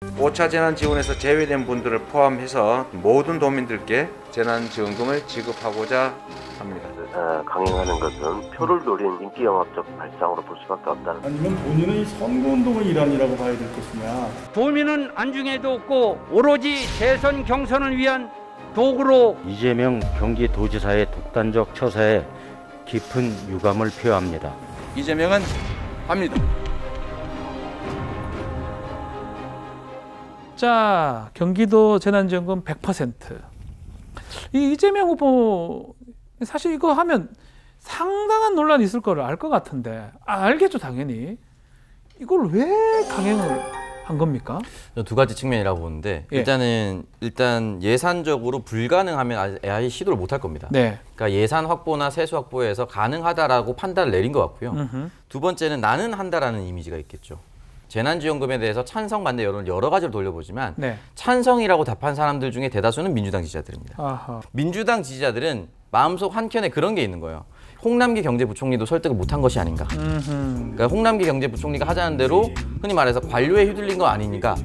5차 재난지원에서 제외된 분들을 포함해서 모든 도민들께 재난지원금을 지급하고자 합니다. 강행하는 것은 표를 노린 인기영합적 발상으로 볼 수밖에 없다는. 아니면 본인의 선거운동의 일환이라고 봐야 될 것이냐. 도민은 안중에도 없고 오로지 대선 경선을 위한 도구로 이재명 경기도지사의 독단적 처사에 깊은 유감을 표합니다. 이재명은 합니다. 자, 경기도 재난지원금 100%. 이 이재명 후보 사실 이거 하면 상당한 논란이 있을 거를 알 것 같은데 알겠죠 당연히. 이걸 왜 강행을 한 겁니까? 두 가지 측면이라고 보는데 예. 일단 예산적으로 불가능하면 아예 시도를 못 할 겁니다. 네. 그러니까 예산 확보나 세수 확보에서 가능하다라고 판단을 내린 것 같고요. 두 번째는 나는 한다라는 이미지가 있겠죠. 재난지원금에 대해서 찬성 반대 여론을 여러 가지로 돌려보지만 네. 찬성이라고 답한 사람들 중에 대다수는 민주당 지지자들입니다. 아하. 민주당 지지자들은 마음속 한켠에 그런 게 있는 거예요. 홍남기 경제부총리도 설득을 못한 것이 아닌가. 그러니까 홍남기 경제부총리가 하자는 대로 흔히 말해서 관료에 휘둘린 거 아니니까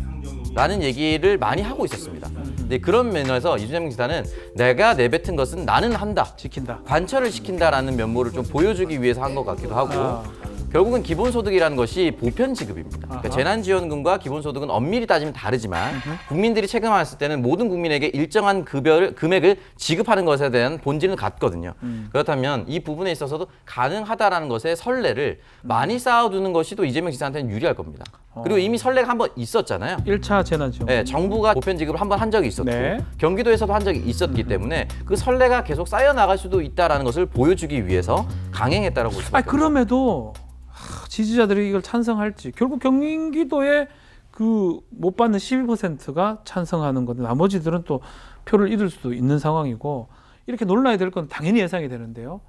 라는 얘기를 많이 하고 있었습니다. 근데 그런 면에서 이재명 지사는 내가 내뱉은 것은 나는 한다. 지킨다. 관철을 시킨다라는 면모를 좀 보여주기 위해서 한 것 같기도 하고 결국은 기본소득이라는 것이 보편 지급입니다. 그러니까 재난지원금과 기본소득은 엄밀히 따지면 다르지만 국민들이 체감했을 때는 모든 국민에게 일정한 금액을 지급하는 것에 대한 본질은 같거든요. 그렇다면 이 부분에 있어서도 가능하다라는 것에 선례를 많이 쌓아두는 것이 또 이재명 지사한테는 유리할 겁니다. 그리고 이미 선례가 한 번 있었잖아요. 1차 재난지원금. 네, 정부가 보편 지급을 한 번 한 적이 있었고 네. 경기도에서도 한 적이 있었기 때문에 그 선례가 계속 쌓여나갈 수도 있다는 것을 보여주기 위해서 강행했다라고 볼 수밖에 없습니다. 그럼에도 지지자들이 이걸 찬성할지 결국 경기도에 그 못 받는 12%가 찬성하는 건데 나머지들은 또 표를 잃을 수도 있는 상황이고 이렇게 논란이 될 건 당연히 예상이 되는데요.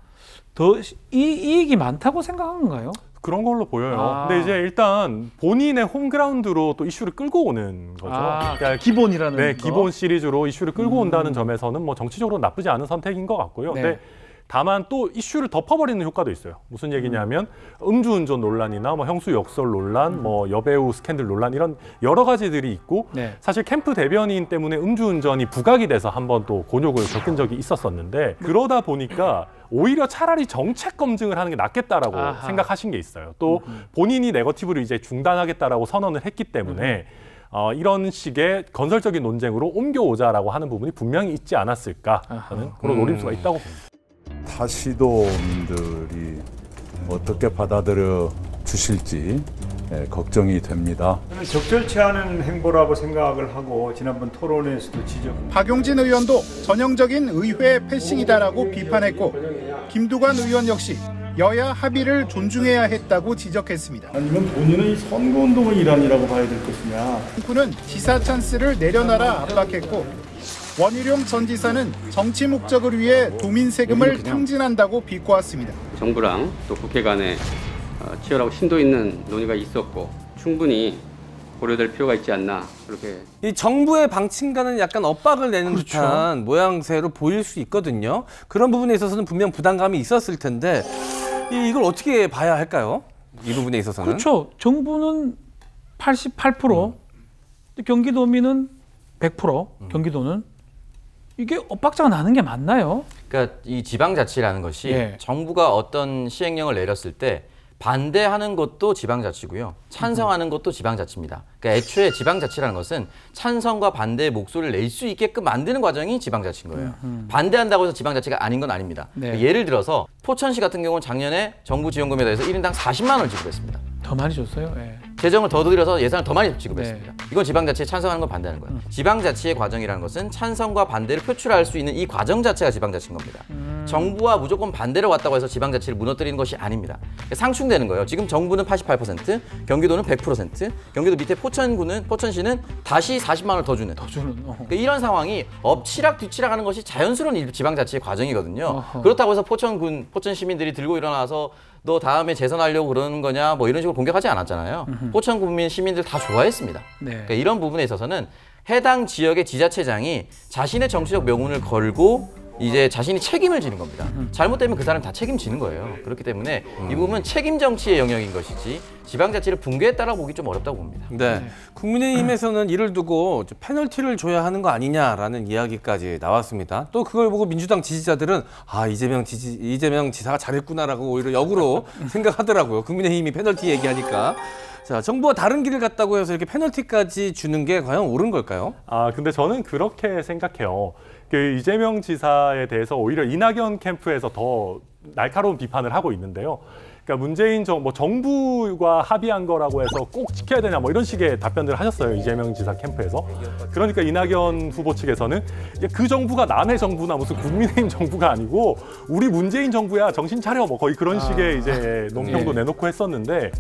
더 이익이 많다고 생각한 건가요? 그런 걸로 보여요. 근데 이제 일단 본인의 홈그라운드로 또 이슈를 끌고 오는 거죠. 그러니까 기본이라는 네, 거? 기본 시리즈로 이슈를 끌고 온다는 점에서는 뭐 정치적으로 나쁘지 않은 선택인 것 같고요. 네. 근데 다만 또 이슈를 덮어버리는 효과도 있어요. 무슨 얘기냐면 음주운전 논란이나 뭐 형수 역설 논란, 뭐 여배우 스캔들 논란 이런 여러 가지들이 있고 네. 사실 캠프 대변인 때문에 음주운전이 부각이 돼서 한번 또 곤욕을 겪은 적이 있었었는데 그러다 보니까 오히려 차라리 정책 검증을 하는 게 낫겠다라고 생각하신 게 있어요. 또 본인이 네거티브를 이제 중단하겠다라고 선언을 했기 때문에 이런 식의 건설적인 논쟁으로 옮겨오자라고 하는 부분이 분명히 있지 않았을까 하는 그런 노림수가 있다고 봅니다. 타시도민들이 어떻게 받아들여 주실지 걱정이 됩니다. 적절치 않은 행보라고 생각을 하고 지난번 토론에서도 지적. 박용진 의원도 전형적인 의회 패싱이다라고 비판했고 김두관 의원 역시 여야 합의를 존중해야 했다고 지적했습니다. 아니면 본인의 선거운동의 일환이라고 봐야 될 것이냐. 정부는 지사 찬스를 내려놔라 압박했고 원희룡 전 지사는 정치 목적을 위해 도민 세금을 탕진한다고 비꼬았습니다. 정부랑 또 국회 간에 치열하고 심도 있는 논의가 있었고 충분히 고려될 필요가 있지 않나 그렇게. 이 정부의 방침과는 약간 엇박을 내는 그렇죠. 듯한 모양새로 보일 수 있거든요. 그런 부분에 있어서는 분명 부담감이 있었을 텐데 이걸 어떻게 봐야 할까요? 이 부분에 있어서는. 그렇죠. 정부는 88%, 경기도민은 100%, 경기도는 이게 엇박자가 나는 게 맞나요? 그러니까 이 지방자치라는 것이 예. 정부가 어떤 시행령을 내렸을 때 반대하는 것도 지방자치고요. 찬성하는 것도 지방자치입니다. 그러니까 애초에 지방자치라는 것은 찬성과 반대의 목소리를 낼 수 있게끔 만드는 과정이 지방자치인 거예요. 반대한다고 해서 지방자치가 아닌 건 아닙니다. 네. 그러니까 예를 들어서 포천시 같은 경우는 작년에 정부 지원금에 대해서 1인당 40만 원을 지급했습니다. 더 많이 줬어요. 예. 재정을 더 들여서 예산을 더 많이 지급했습니다. 네. 이건 지방자치에 찬성하는 건 반대하는 거예요. 지방자치의 과정이라는 것은 찬성과 반대를 표출할 수 있는 이 과정 자체가 지방자치인 겁니다. 정부와 무조건 반대로 왔다고 해서 지방자치를 무너뜨리는 것이 아닙니다. 상충되는 거예요. 지금 정부는 88%, 경기도는 100%, 경기도 밑에 포천시는 다시 40만 원을 더 주는. 그러니까 이런 상황이 엎치락 뒤치락하는 것이 자연스러운 지방자치의 과정이거든요. 그렇다고 해서 포천 시민들이 들고 일어나서 너 다음에 재선하려고 그러는 거냐 뭐 이런 식으로 공격하지 않았잖아요. 포천 국민 시민들 다 좋아했습니다. 네. 그러니까 이런 부분에 있어서는 해당 지역의 지자체장이 자신의 정치적 명운을 걸고 이제 자신이 책임을 지는 겁니다. 잘못되면 그 사람 다 책임지는 거예요. 그렇기 때문에 이 부분은 책임 정치의 영역인 것이지 지방자치를 붕괴했다라고 보기 좀 어렵다고 봅니다. 네. 국민의힘에서는 이를 두고 페널티를 줘야 하는 거 아니냐라는 이야기까지 나왔습니다. 또 그걸 보고 민주당 지지자들은 아, 이재명 지사가 잘했구나라고 오히려 역으로 생각하더라고요. 국민의힘이 페널티 얘기하니까. 자, 정부가 다른 길을 갔다고 해서 이렇게 페널티까지 주는 게 과연 옳은 걸까요? 근데 저는 그렇게 생각해요. 그 이재명 지사에 대해서 오히려 이낙연 캠프에서 더 날카로운 비판을 하고 있는데요. 그러니까 문재인 정부가 합의한 거라고 해서 꼭 지켜야 되냐 뭐 이런 식의 답변들을 하셨어요. 이재명 지사 캠프에서. 그러니까 이낙연 후보 측에서는 그 정부가 남의 정부나 무슨 국민의힘 정부가 아니고 우리 문재인 정부야 정신 차려 뭐 거의 그런 식의 이제 논평도 내놓고 했었는데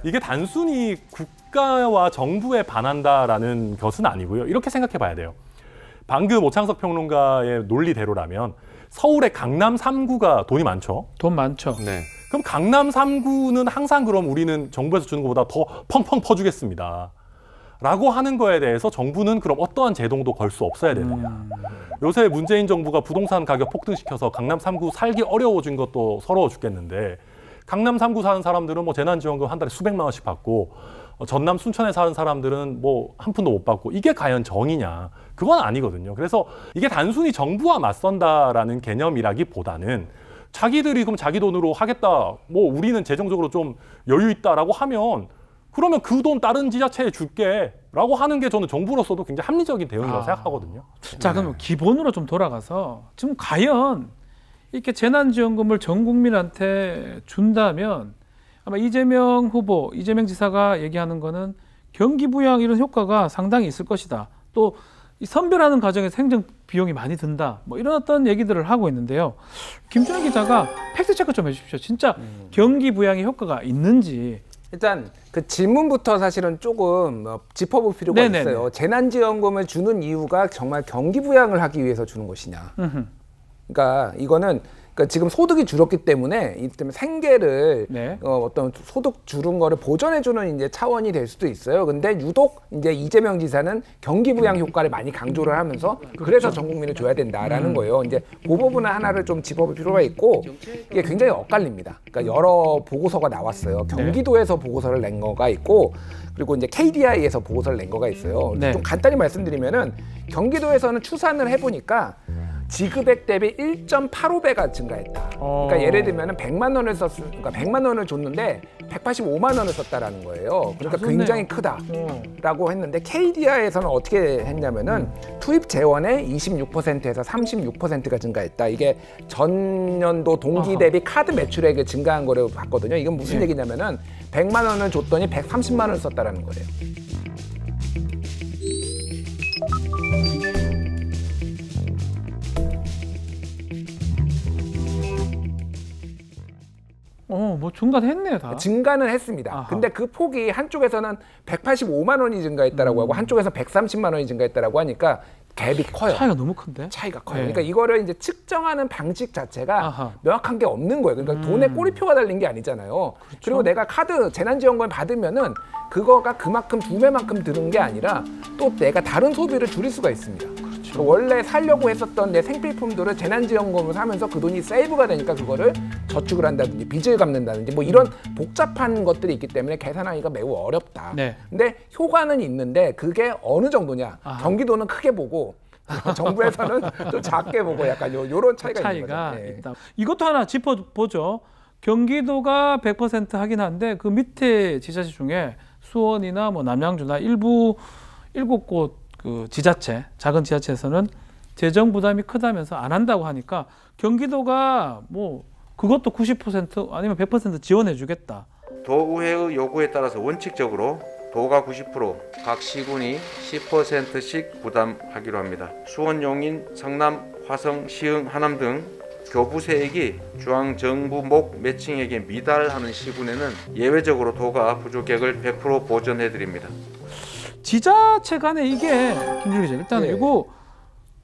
이게 단순히 국가와 정부에 반한다라는 것은 아니고요. 이렇게 생각해 봐야 돼요. 방금 오창석 평론가의 논리대로라면 서울의 강남 3구가 돈이 많죠. 돈 많죠. 네. 그럼 강남 3구는 항상 그럼 우리는 정부에서 주는 것보다 더 펑펑 퍼주겠습니다. 라고 하는 거에 대해서 정부는 그럼 어떠한 제동도 걸 수 없어야 되느냐. 요새 문재인 정부가 부동산 가격 폭등시켜서 강남 3구 살기 어려워진 것도 서러워 죽겠는데 강남 3구 사는 사람들은 뭐 재난지원금 한 달에 수백만 원씩 받고 전남 순천에 사는 사람들은 뭐 한 푼도 못 받고 이게 과연 정의냐. 그건 아니거든요. 그래서 이게 단순히 정부와 맞선다라는 개념이라기보다는 자기들이 그럼 자기 돈으로 하겠다. 뭐 우리는 재정적으로 좀 여유 있다라고 하면 그러면 그 돈 다른 지자체에 줄게 라고 하는 게 저는 정부로서도 굉장히 합리적인 대응이라고 생각하거든요. 자, 그럼 기본으로 좀 돌아가서 지금 과연 이렇게 재난지원금을 전 국민한테 준다면 아마 이재명 후보, 이재명 지사가 얘기하는 거는 경기 부양 이런 효과가 상당히 있을 것이다. 또 이 선별하는 과정에서 행정 비용이 많이 든다. 뭐 이런 어떤 얘기들을 하고 있는데요. 김준호 기자가 팩트 체크 좀 해주십시오. 진짜 경기 부양의 효과가 있는지. 일단 그 질문부터 사실은 조금 짚어볼 필요가 네네네. 있어요. 재난지원금을 주는 이유가 정말 경기 부양을 하기 위해서 주는 것이냐. 그러니까 이거는 지금 소득이 줄었기 때문에 이 때문에 생계를 어떤 소득 줄은 거를 보전해주는 이제 차원이 될 수도 있어요. 근데 유독 이제 이재명 지사는 경기 부양 효과를 많이 강조를 하면서 그래서 전 국민을 줘야 된다라는 거예요. 이제 그 부분은 하나를 좀 짚어볼 필요가 있고 이게 굉장히 엇갈립니다. 그러니까 여러 보고서가 나왔어요. 경기도에서 보고서를 낸 거가 있고 그리고 이제 KDI에서 보고서를 낸 거가 있어요. 좀 간단히 말씀드리면은 경기도에서는 추산을 해보니까 지급액 대비 1.85배가 증가했다. 그러니까 예를 들면은 100만 원을 그러니까 100만 원을 줬는데 185만 원을 썼다라는 거예요. 그러니까 굉장히 크다라고 했는데 KDI에서는 어떻게 했냐면은 투입 재원의 26%에서 36%가 증가했다. 이게 전년도 동기 대비 카드 매출액이 증가한 거를 봤거든요. 이건 무슨 얘기냐면은 100만 원을 줬더니 130만 원을 썼다라는 거예요. 뭐 증가했네요, 다. 증가는 했습니다. 근데 그 폭이 한쪽에서는 185만 원이 증가했다라고 하고 한쪽에서 130만 원이 증가했다라고 하니까 갭이 커요. 차이가 너무 큰데? 차이가 커요. 그러니까 이거를 이제 측정하는 방식 자체가 명확한 게 없는 거예요. 그러니까 돈에 꼬리표가 달린 게 아니잖아요. 그리고 내가 카드 재난지원금을 받으면은 그거가 그만큼 두 배만큼 드는 게 아니라 또 내가 다른 소비를 줄일 수가 있습니다. 원래 살려고 했었던 내 생필품들을 재난지원금을 사면서 그 돈이 세이브가 되니까 그거를 저축을 한다든지 빚을 갚는다든지 뭐 이런 복잡한 것들이 있기 때문에 계산하기가 매우 어렵다. 근데 효과는 있는데 그게 어느 정도냐. 경기도는 크게 보고 정부에서는 좀 작게 보고 약간 요런 차이가 있는 거죠. 있다. 이것도 하나 짚어보죠. 경기도가 100% 하긴 한데 그 밑에 지자체 중에 수원이나 뭐 남양주나 일부 7곳 그 지자체, 작은 지자체에서는 재정 부담이 크다면서 안 한다고 하니까 경기도가 뭐 그것도 90% 아니면 100% 지원해 주겠다. 도의회의 요구에 따라서 원칙적으로 도가 90%, 각 시군이 10%씩 부담하기로 합니다. 수원, 용인, 성남, 화성, 시흥, 하남 등 교부세액이 중앙정부목 매칭액에 미달하는 시군에는 예외적으로 도가 부족액을 100% 보전해드립니다. 지자체 간에 이게 김준호 기자 일단 이거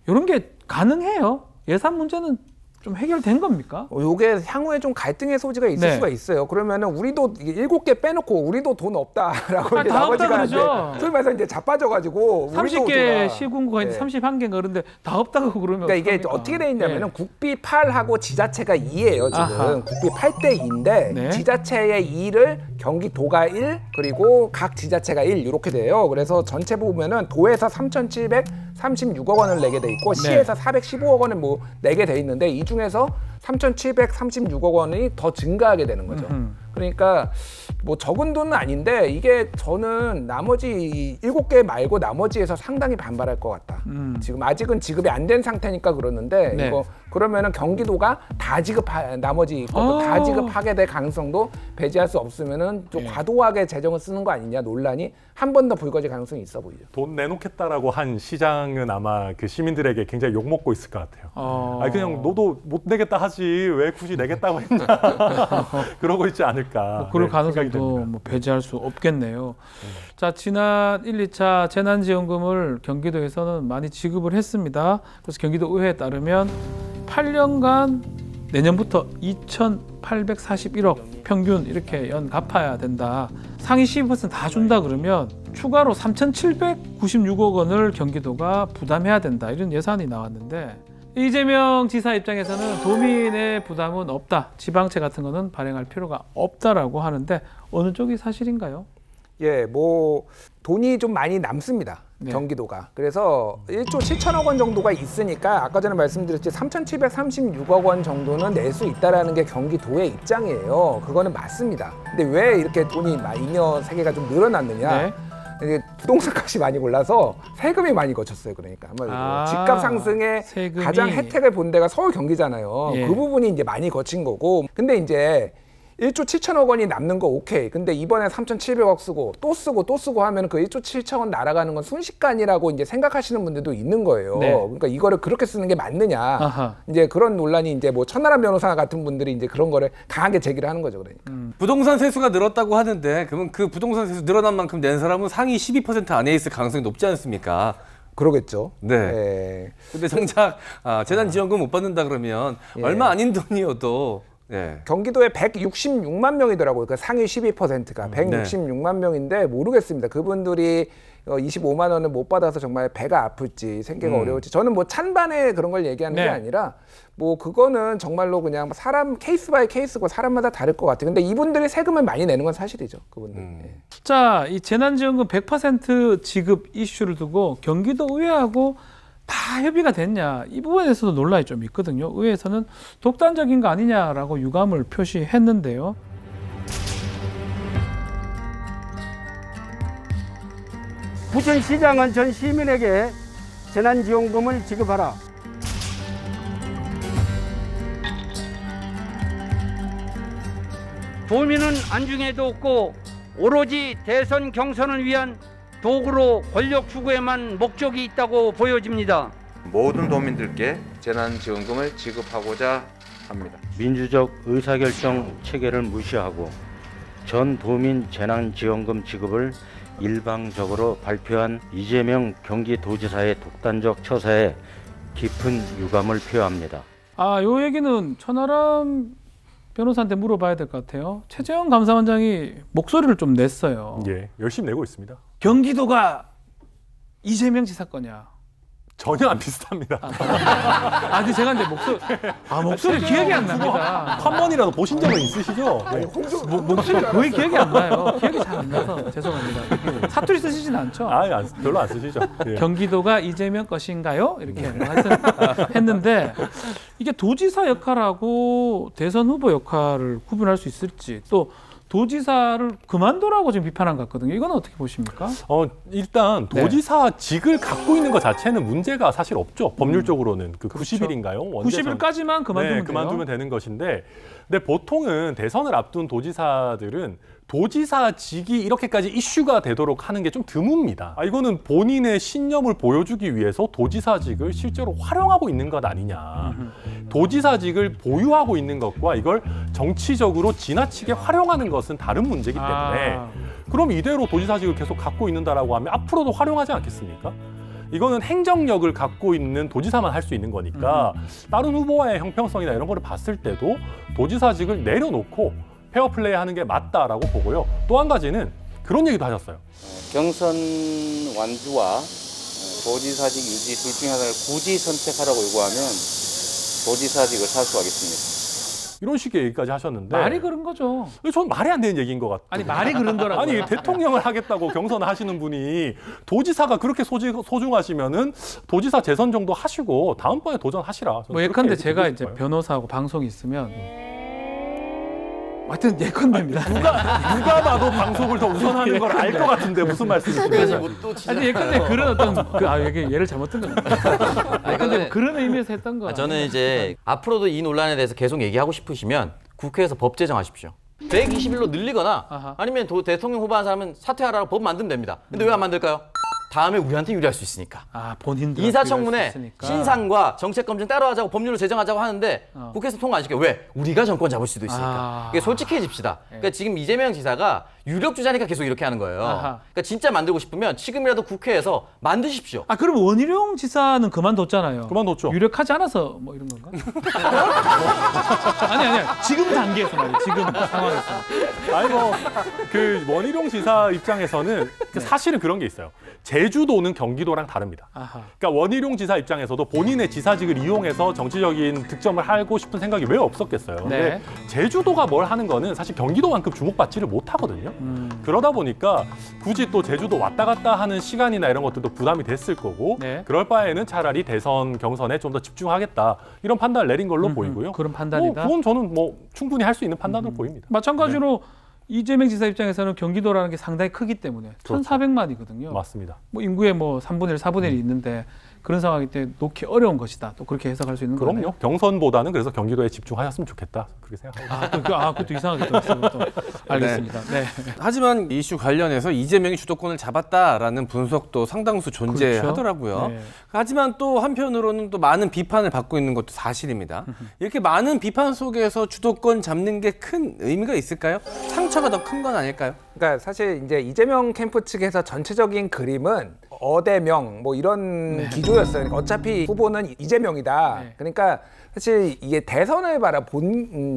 이런 게 가능해요. 예산 문제는 좀 해결된 겁니까? 요게 향후에 좀 갈등의 소지가 있을 네. 수가 있어요. 그러면은 우리도 7개 빼놓고 우리도 돈 없다라고 아, 이제 다 없다 나머지가 그러죠. 소위 말해서 이제 자빠져가지고 30개 시군구가 있는데 31개인가 그런데 다 없다고 그러면 그러니까 이게 어떻게 돼 있냐면은 국비 8하고 지자체가 2예요 지금. 아하. 국비 8대 2인데 네. 지자체의 2를 경기도가 1 그리고 각 지자체가 1 이렇게 돼요. 그래서 전체 보면은 도에서 3,736억 원을 내게 돼 있고 시에서 415억 원을 뭐 내게 돼 있는데 이 중에서 3,736억 원이 더 증가하게 되는 거죠. 그러니까 뭐 적은 돈은 아닌데 이게 저는 나머지 7개 말고 나머지에서 상당히 반발할 것 같다. 지금 아직은 지급이 안 된 상태니까 그러는데 네. 이거 그러면은 경기도가 다 나머지 것도 다 지급하게 될 가능성도 배제할 수 없으면은 좀 과도하게 재정을 쓰는 거 아니냐 논란이 한 번 더 불거질 가능성이 있어 보이죠. 돈 내놓겠다라고 한 시장은 아마 그 시민들에게 굉장히 욕 먹고 있을 것 같아요. 아니 그냥 너도 못 내겠다 하지 왜 굳이 내겠다고 했냐 그러고 있지 않을까. 뭐 그럴 네, 가능성도 뭐 배제할 수 없겠네요. 자, 지난 1, 2차 재난지원금을 경기도에서는 많이 지급을 했습니다. 그래서 경기도 의회에 따르면 8년간 내년부터 2,841억 평균 이렇게 연 갚아야 된다. 상위 12%다 준다 그러면 추가로 3,796억 원을 경기도가 부담해야 된다. 이런 예산이 나왔는데 이재명 지사 입장에서는 도민의 부담은 없다. 지방채 같은 거는 발행할 필요가 없다라고 하는데 어느 쪽이 사실인가요? 예, 뭐 돈이 좀 많이 남습니다. 네. 경기도가. 그래서 1조 7천억 원 정도가 있으니까 아까 전에 말씀드렸지 3,736억 원 정도는 낼 수 있다라는 게 경기도의 입장이에요. 그거는 맞습니다. 근데 왜 이렇게 돈이 잉여 세계가 좀 늘어났느냐? 네. 이게 부동산 값이 많이 올라서 세금이 많이 거쳤어요. 그러니까 집값 상승에 세금이. 가장 혜택을 본 데가 서울 경기잖아요. 예. 그 부분이 이제 많이 거친 거고. 근데 이제 1조 7천억 원이 남는 거 오케이. 근데 이번에 3,700억 쓰고 또 쓰고 하면 그 1조 7천억 원 날아가는 건 순식간이라고 이제 생각하시는 분들도 있는 거예요. 네. 그러니까 이거를 그렇게 쓰는 게 맞느냐. 아하. 이제 그런 논란이 이제 뭐 천나람 변호사 같은 분들이 이제 그런 거를 강하게 제기를 하는 거죠. 그러니까. 부동산 세수가 늘었다고 하는데 그러면 그 부동산 세수 늘어난 만큼 낸 사람은 상위 12% 안에 있을 가능성이 높지 않습니까? 그러겠죠. 네. 근데 정작 재난지원금 못 받는다 그러면 얼마 아닌 돈이어도 경기도에 166만 명이더라고요. 그러니까 상위 12%가 166만 명인데 모르겠습니다. 그분들이 25만 원을 못 받아서 정말 배가 아플지 생계가 어려울지 저는 뭐 찬반에 그런 걸 얘기하는 게 아니라 뭐 그거는 정말로 그냥 사람 케이스 바이 케이스고 사람마다 다를 것 같아요. 근데 이분들이 세금을 많이 내는 건 사실이죠. 그분들. 자, 이 재난지원금 100% 지급 이슈를 두고 경기도 의회하고 다 협의가 됐냐 이 부분에서도 논란이 좀 있거든요. 의회에서는 독단적인 거 아니냐라고 유감을 표시했는데요. 부천시장은 전 시민에게 재난지원금을 지급하라. 도민은 안중에도 없고 오로지 대선 경선을 위한 도구로 권력 추구에만 목적이 있다고 보여집니다. 모든 도민들께 재난지원금을 지급하고자 합니다. 민주적 의사결정 체계를 무시하고 전 도민 재난지원금 지급을 일방적으로 발표한 이재명 경기도지사의 독단적 처사에 깊은 유감을 표합니다. 요 얘기는 천하람 변호사한테 물어봐야 될 것 같아요. 최재형 감사원장이 목소리를 좀 냈어요. 예, 열심히 내고 있습니다. 경기도가 이재명 지사 거냐? 전혀 안 비슷합니다. 근데 제가 근데 목소리 기억이 안 납니다. 한 번이라도 보신 적은 있으시죠? 네. 목소리 거의 기억이 안 나요. 기억이 잘 안 나서 죄송합니다. 사투리 쓰시진 않죠? 별로 안 쓰시죠. 예. 경기도가 이재명 것인가요? 이렇게 하여튼 했는데 이게 도지사 역할하고 대선 후보 역할을 구분할 수 있을지 또 도지사를 그만두라고 지금 비판한 것 같거든요. 이건 어떻게 보십니까? 일단 도지사직을 갖고 있는 것 자체는 문제가 사실 없죠. 법률적으로는 그 그렇죠. 90일인가요? 90일까지만 그만두면 그만두면 되는 것인데, 근데 보통은 대선을 앞둔 도지사들은 도지사직이 이렇게까지 이슈가 되도록 하는 게 좀 드뭅니다. 이거는 본인의 신념을 보여주기 위해서 도지사직을 실제로 활용하고 있는 것 아니냐. 도지사직을 보유하고 있는 것과 이걸 정치적으로 지나치게 활용하는 것은 다른 문제이기 때문에 그럼 이대로 도지사직을 계속 갖고 있는다라고 하면 앞으로도 활용하지 않겠습니까? 이거는 행정력을 갖고 있는 도지사만 할 수 있는 거니까 다른 후보와의 형평성이나 이런 거를 봤을 때도 도지사직을 내려놓고 페어플레이하는 게 맞다라고 보고요. 또 한 가지는 그런 얘기도 하셨어요. 경선 완주와 도지사직 유지 둘 중에 하나를 굳이 선택하라고 요구하면 도지사직을 사수하겠습니다. 이런 식의 얘기까지 하셨는데 말이 그런 거죠. 전 말이 안 되는 얘기인 것 같아요. 아니 말이 그런 거라고. 아니 대통령을 하겠다고 경선하시는 분이 도지사가 그렇게 소중하시면은 도지사 재선 정도 하시고 다음번에 도전하시라. 뭐 예컨대 제가 이제 변호사하고 방송이 있으면 하여튼 예컨대입니다. 누가 봐도 방송을 더 우선하는 걸 알 것 같은데 무슨 말씀이시죠? 아니 예컨대 그런 어떤 이게 예를 잘못 든 겁니다. 예컨대 그런 의미에서 했던 거. 저는 이제 앞으로도 이 논란에 대해서 계속 얘기하고 싶으시면 국회에서 법 제정하십시오. 120일로 늘리거나 아니면 대통령 후보한 사람은 사퇴하라고 법 만들면 됩니다. 근데 왜 안 만들까요? 다음에 우리한테 유리할 수 있으니까. 본인들 인사청문회 신상과 정책검증 따로 하자고 법률로 제정하자고 하는데 국회에서 통과 안 시켜요. 왜? 우리가 정권 잡을 수도 있으니까. 그러니까 솔직해집시다. 그러니까 지금 이재명 지사가 유력 주자니까 계속 이렇게 하는 거예요. 그러니까 진짜 만들고 싶으면 지금이라도 국회에서 만드십시오. 그럼 원희룡 지사는 그만뒀잖아요. 그만뒀죠. 유력하지 않아서 뭐 이런 건가? 아니 지금 단계에서 말이에요. 지금 상황에서. 아니 그 원희룡 지사 입장에서는 사실은 그런 게 있어요. 제주도는 경기도랑 다릅니다. 그러니까 원희룡 지사 입장에서도 본인의 지사직을 이용해서 정치적인 득점을 하고 싶은 생각이 왜 없었겠어요. 근데 제주도가 뭘 하는 거는 사실 경기도만큼 주목받지를 못하거든요. 그러다 보니까 굳이 또 제주도 왔다 갔다 하는 시간이나 이런 것들도 부담이 됐을 거고 그럴 바에는 차라리 대선 경선에 좀 더 집중하겠다 이런 판단을 내린 걸로 보이고요. 그런 판단이다? 그건 저는 충분히 할 수 있는 판단으로 보입니다. 마찬가지로 이재명 지사 입장에서는 경기도라는 게 상당히 크기 때문에 1,400만이거든요. 맞습니다. 뭐 인구의 3분의 1, 4분의 1이 있는데 그런 상황일 때 놓기 어려운 것이다. 또 그렇게 해석할 수 있는 거예요. 그럼요. 경선보다는 그래서 경기도에 집중하셨으면 좋겠다. 그렇게 생각합니다. 그것도 이상하게 또 알겠습니다. 네. 하지만 이슈 관련해서 이재명이 주도권을 잡았다라는 분석도 상당수 존재하더라고요. 그렇죠? 네. 하지만 또 한편으로는 또 많은 비판을 받고 있는 것도 사실입니다. 이렇게 많은 비판 속에서 주도권 잡는 게 큰 의미가 있을까요? 상처가 더 큰 건 아닐까요? 그러니까 사실 이제 이재명 캠프 측에서 전체적인 그림은 어대명 뭐 이런 기조였어요. 그러니까 어차피 후보는 이재명이다. 그러니까 사실 이게 대선을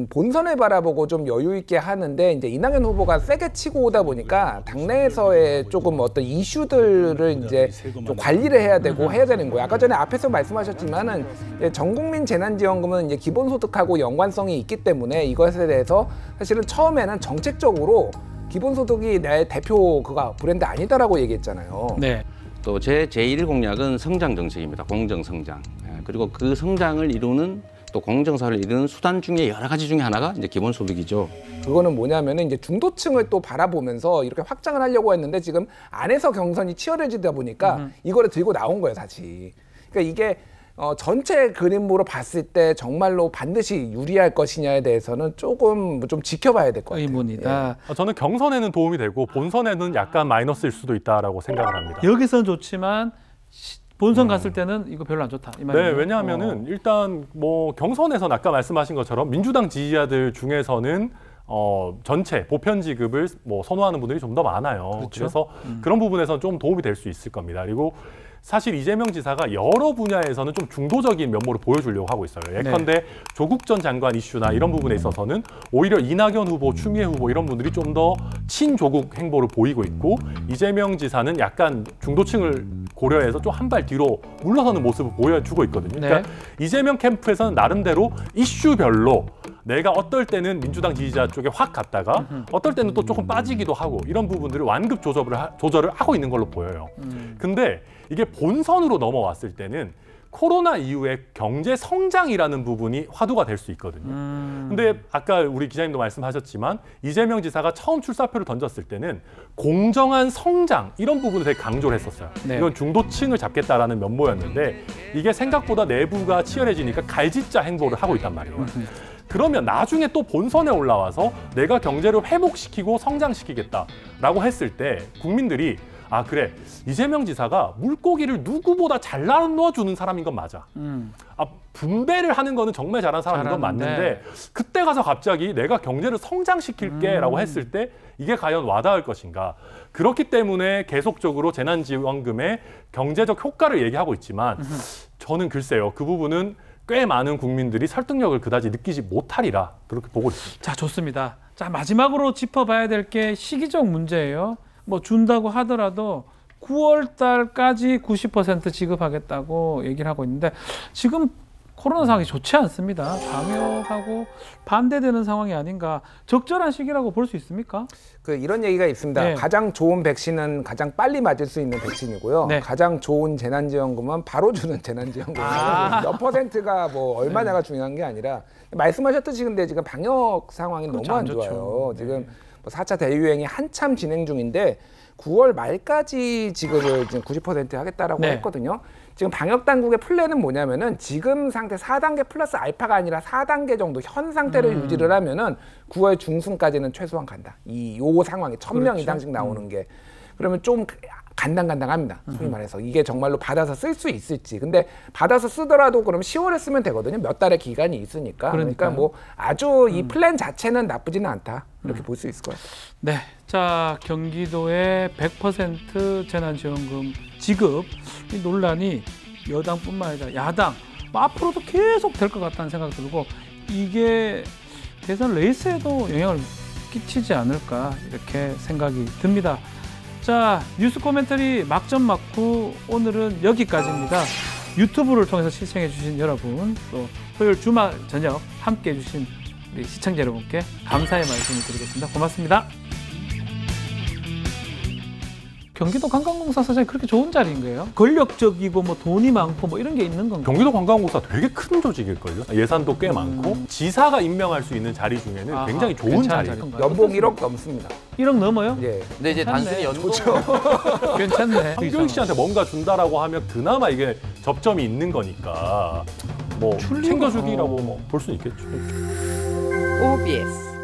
본선을 바라보고 좀 여유 있게 하는데 이제 이낙연 후보가 세게 치고 오다 보니까 당내에서의 조금 어떤 이슈들을 이제 좀 관리를 해야 되고 해야 되는 거예요. 아까 전에 앞에서 말씀하셨지만은 전국민 재난지원금은 이제 기본소득하고 연관성이 있기 때문에 이것에 대해서 사실은 처음에는 정책적으로 기본소득이 내 대표 브랜드 아니다라고 얘기했잖아요. 네. 또 제 제1 공약은 성장 정책입니다. 공정 성장. 그리고 그 성장을 이루는 또 공정사를 이루는 수단 중에 여러 가지 중에 하나가 이제 기본소득이죠. 그거는 뭐냐면은 이제 중도층을 또 바라보면서 이렇게 확장을 하려고 했는데 지금 안에서 경선이 치열해지다 보니까 이거를 들고 나온 거예요, 다시. 그러니까 이게 전체 그림으로 봤을 때 정말로 반드시 유리할 것이냐에 대해서는 조금 좀 지켜봐야 될 것 같아요. 의문이다. 저는 경선에는 도움이 되고 본선에는 약간 마이너스일 수도 있다라고 생각을 합니다. 여기서는 좋지만 본선 갔을 때는 이거 별로 안 좋다. 이 말이에요. 네, 왜냐하면은 일단 뭐 경선에서는 아까 말씀하신 것처럼 민주당 지지자들 중에서는 전체 보편 지급을 선호하는 분들이 좀 더 많아요. 그렇죠? 그래서 그런 부분에서는 좀 도움이 될 수 있을 겁니다. 그리고 사실 이재명 지사가 여러 분야에서는 좀 중도적인 면모를 보여주려고 하고 있어요. 예컨대 조국 전 장관 이슈나 이런 부분에 있어서는 오히려 이낙연 후보, 추미애 후보 이런 분들이 좀 더 친조국 행보를 보이고 있고 이재명 지사는 약간 중도층을 고려해서 좀 한 발 뒤로 물러서는 모습을 보여주고 있거든요. 그러니까 이재명 캠프에서는 나름대로 이슈별로 내가 어떨 때는 민주당 지지자 쪽에 확 갔다가 어떨 때는 또 조금 빠지기도 하고 이런 부분들을 완급 조절을 하고 있는 걸로 보여요. 근데 이게 본선으로 넘어왔을 때는 코로나 이후에 경제 성장이라는 부분이 화두가 될 수 있거든요. 근데 아까 우리 기자님도 말씀하셨지만 이재명 지사가 처음 출사표를 던졌을 때는 공정한 성장 이런 부분을 되게 강조를 했었어요. 이건 중도층을 잡겠다라는 면모였는데 이게 생각보다 내부가 치열해지니까 갈짓자 행보를 하고 있단 말이에요. 그러면 나중에 또 본선에 올라와서 내가 경제를 회복시키고 성장시키겠다라고 했을 때 국민들이 아 그래 이재명 지사가 물고기를 누구보다 잘 나눠주는 사람인 건 맞아. 아 분배를 하는 거는 정말 잘하는 사람인 건 맞는데 그때 가서 갑자기 내가 경제를 성장시킬게라고 했을 때 이게 과연 와닿을 것인가. 그렇기 때문에 계속적으로 재난지원금의 경제적 효과를 얘기하고 있지만 저는 글쎄요. 그 부분은 꽤 많은 국민들이 설득력을 그다지 느끼지 못하리라 그렇게 보고 있습니다. 자, 좋습니다. 자, 마지막으로 짚어봐야 될 게 시기적 문제예요. 뭐 준다고 하더라도 9월 달까지 90% 지급하겠다고 얘기를 하고 있는데 지금 코로나 상황이 좋지 않습니다. 방역하고 반대되는 상황이 아닌가. 적절한 시기라고 볼 수 있습니까? 이런 얘기가 있습니다. 네. 가장 좋은 백신은 가장 빨리 맞을 수 있는 백신이고요. 네. 가장 좋은 재난지원금은 바로 주는 재난지원금. 몇 퍼센트가 뭐 얼마냐가 중요한 게 아니라 말씀하셨듯이 근데 지금 방역 상황이 그렇죠, 너무 안 안 좋죠. 좋아요. 지금 뭐 4차 대유행이 한참 진행 중인데 9월 말까지 지급을 지금 90% 하겠다라고 네. 했거든요. 지금 방역 당국의 플랜은 뭐냐면은 지금 상태 4단계 플러스 알파가 아니라 4단계 정도 현 상태를 유지를 하면은 9월 중순까지는 최소한 간다. 요 상황이 1000명 그렇죠. 이상씩 나오는 게 그러면 좀 간당간당합니다. 소위 말해서 이게 정말로 받아서 쓸 수 있을지. 근데 받아서 쓰더라도 그럼 10월에 쓰면 되거든요. 몇 달의 기간이 있으니까. 그러니까 뭐 아주 이 플랜 자체는 나쁘지는 않다. 이렇게 볼 수 있을 것 같아요. 네, 자 경기도의 100% 재난지원금 지급 이 논란이 여당뿐만 아니라 야당 뭐 앞으로도 계속 될 것 같다는 생각이 들고 이게 대선 레이스에도 영향을 끼치지 않을까 이렇게 생각이 듭니다. 자, 뉴스 코멘터리 막점 막후 오늘은 여기까지입니다. 유튜브를 통해서 시청해 주신 여러분 또 토요일 주말 저녁 함께해 주신 우리 시청자 여러분께 감사의 말씀을 드리겠습니다. 고맙습니다. 경기도 관광공사 사장이 그렇게 좋은 자리인 거예요? 권력적이고 뭐 돈이 많고 뭐 이런 게 있는 건가요? 경기도 관광공사 되게 큰 조직일걸요. 예산도 꽤 많고 지사가 임명할 수 있는 자리 중에는 굉장히 좋은 자리예요. 연봉 1억 넘습니다. 1억 넘어요? 예. 근데 이제 단순히 연봉 괜찮네. 한교익 씨한테 뭔가 준다라고 하면 그나마 이게 접점이 있는 거니까 뭐 챙겨주기라고 볼 수 있겠죠. OBS